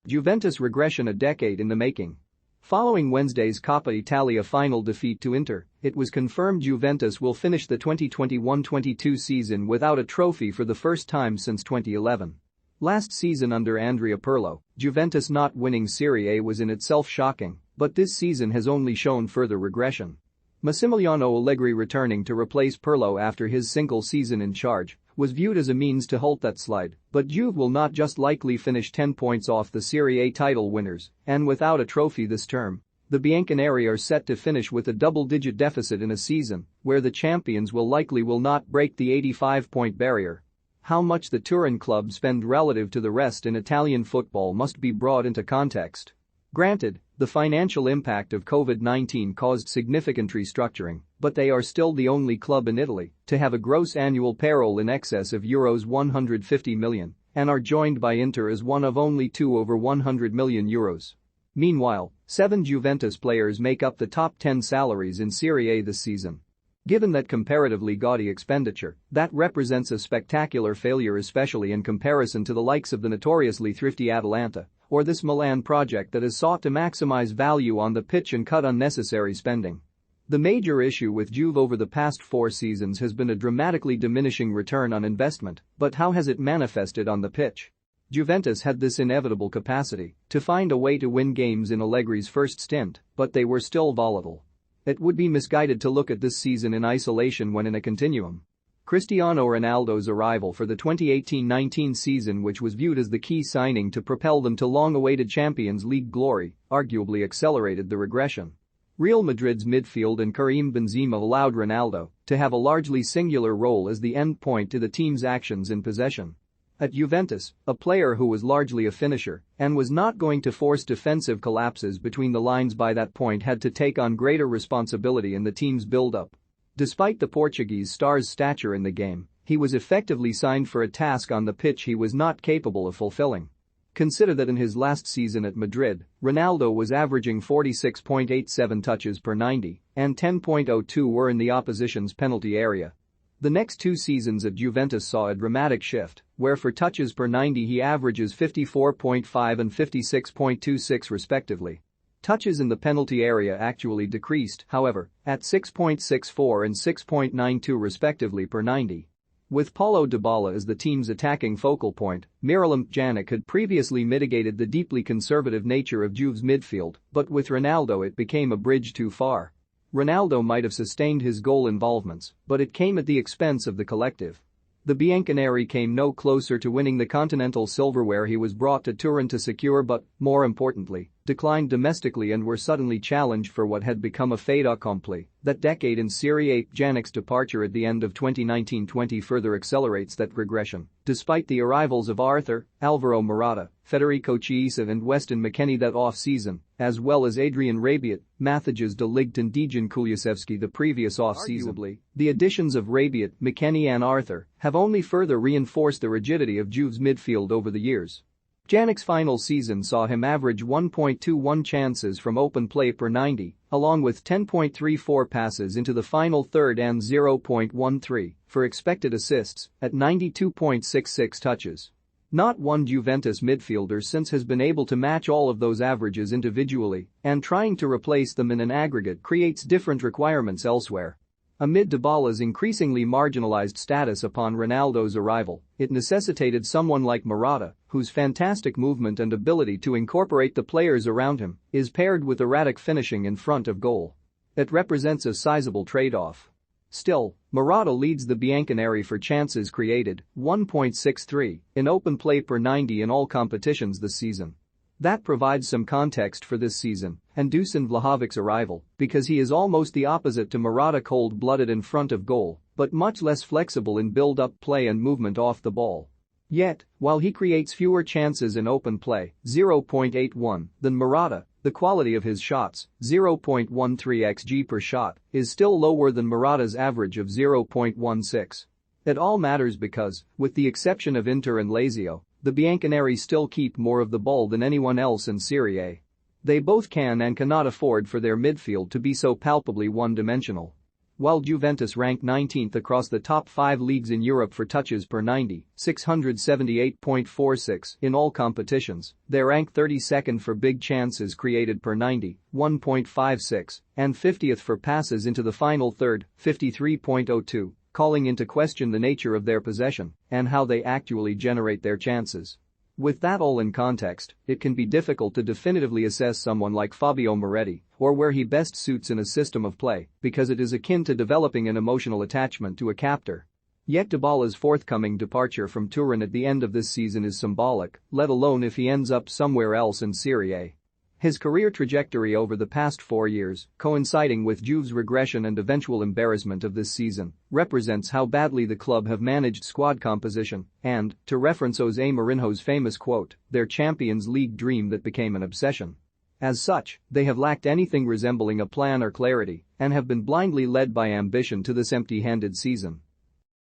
Juventus regression a decade in the making. Following Wednesday's Coppa Italia final defeat to Inter, it was confirmed Juventus will finish the 2021-22 season without a trophy for the first time since 2011. Last season under Andrea Pirlo, Juventus not winning Serie A was in itself shocking, but this season has only shown further regression. Massimiliano Allegri returning to replace Pirlo after his single season in charge was viewed as a means to halt that slide, but Juve will not just likely finish 10 points off the Serie A title winners, and without a trophy this term. The Bianconeri are set to finish with a double-digit deficit in a season where the champions will not break the 85-point barrier. How much the Turin club spend relative to the rest in Italian football must be brought into context. Granted, the financial impact of COVID-19 caused significant restructuring, but they are still the only club in Italy to have a gross annual payroll in excess of euros 150 million and are joined by Inter as one of only two over 100 million euros. Meanwhile, 7 Juventus players make up the top 10 salaries in Serie A this season. Given that comparatively gaudy expenditure, that represents a spectacular failure, especially in comparison to the likes of the notoriously thrifty Atalanta or this Milan project that has sought to maximize value on the pitch and cut unnecessary spending. The major issue with Juve over the past 4 seasons has been a dramatically diminishing return on investment, but how has it manifested on the pitch? Juventus had this inevitable capacity to find a way to win games in Allegri's first stint, but they were still volatile. It would be misguided to look at this season in isolation when in a continuum. Cristiano Ronaldo's arrival for the 2018-19 season, which was viewed as the key signing to propel them to long-awaited Champions League glory, arguably accelerated the regression. Real Madrid's midfield and Karim Benzema allowed Ronaldo to have a largely singular role as the end point to the team's actions in possession. At Juventus, a player who was largely a finisher and was not going to force defensive collapses between the lines by that point had to take on greater responsibility in the team's build-up. Despite the Portuguese star's stature in the game, he was effectively signed for a task on the pitch he was not capable of fulfilling. Consider that in his last season at Madrid, Ronaldo was averaging 46.87 touches per 90 and 10.02 were in the opposition's penalty area. The next 2 seasons at Juventus saw a dramatic shift, where for touches per 90 he averages 54.5 and 56.26 respectively. Touches in the penalty area actually decreased, however, at 6.64 and 6.92 respectively per 90. With Paulo Dybala as the team's attacking focal point, Miralem Pjanic had previously mitigated the deeply conservative nature of Juve's midfield, but with Ronaldo it became a bridge too far. Ronaldo might have sustained his goal involvements, but it came at the expense of the collective. The Bianconeri came no closer to winning the continental silverware he was brought to Turin to secure, but, more importantly, declined domestically and were suddenly challenged for what had become a fait accompli. That decade in Serie A. Pjanic's departure at the end of 2019-20 further accelerates that regression. Despite the arrivals of Arthur, Alvaro Morata, Federico Chiesa and Weston McKennie that off-season, as well as Adrian Rabiot, Matthijs de Ligt and Dejan Kulusevski the previous off-season. Arguably, the additions of Rabiot, McKennie and Arthur have only further reinforced the rigidity of Juve's midfield over the years. Pjanic's final season saw him average 1.21 chances from open play per 90, along with 10.34 passes into the final third and 0.13 for expected assists at 92.66 touches. Not one Juventus midfielder since has been able to match all of those averages individually, and trying to replace them in an aggregate creates different requirements elsewhere. Amid Dybala's increasingly marginalized status upon Ronaldo's arrival, it necessitated someone like Morata, whose fantastic movement and ability to incorporate the players around him is paired with erratic finishing in front of goal. It represents a sizable trade-off. Still, Morata leads the Bianconeri for chances created, 1.63, in open play per 90 in all competitions this season. That provides some context for this season and Dusan Vlahovic's arrival, because he is almost the opposite to Morata, cold-blooded in front of goal, but much less flexible in build-up play and movement off the ball. Yet, while he creates fewer chances in open play, 0.81, than Morata, the quality of his shots, 0.13 xG per shot, is still lower than Morata's average of 0.16. It all matters because, with the exception of Inter and Lazio, the Bianconeri still keep more of the ball than anyone else in Serie A. They both can and cannot afford for their midfield to be so palpably one-dimensional. while Juventus rank 19th across the top 5 leagues in Europe for touches per 90, 678.46 in all competitions. They rank 32nd for big chances created per 90, 1.56, and 50th for passes into the final third, 53.02, calling into question the nature of their possession and how they actually generate their chances. With that all in context, it can be difficult to definitively assess someone like Fabio Moretti or where he best suits in a system of play because it is akin to developing an emotional attachment to a captor. Yet Dybala's forthcoming departure from Turin at the end of this season is symbolic, let alone if he ends up somewhere else in Serie A. His career trajectory over the past 4 years, coinciding with Juve's regression and eventual embarrassment of this season, represents how badly the club have managed squad composition and, to reference Jose Mourinho's famous quote, their Champions League dream that became an obsession. As such, they have lacked anything resembling a plan or clarity and have been blindly led by ambition to this empty-handed season.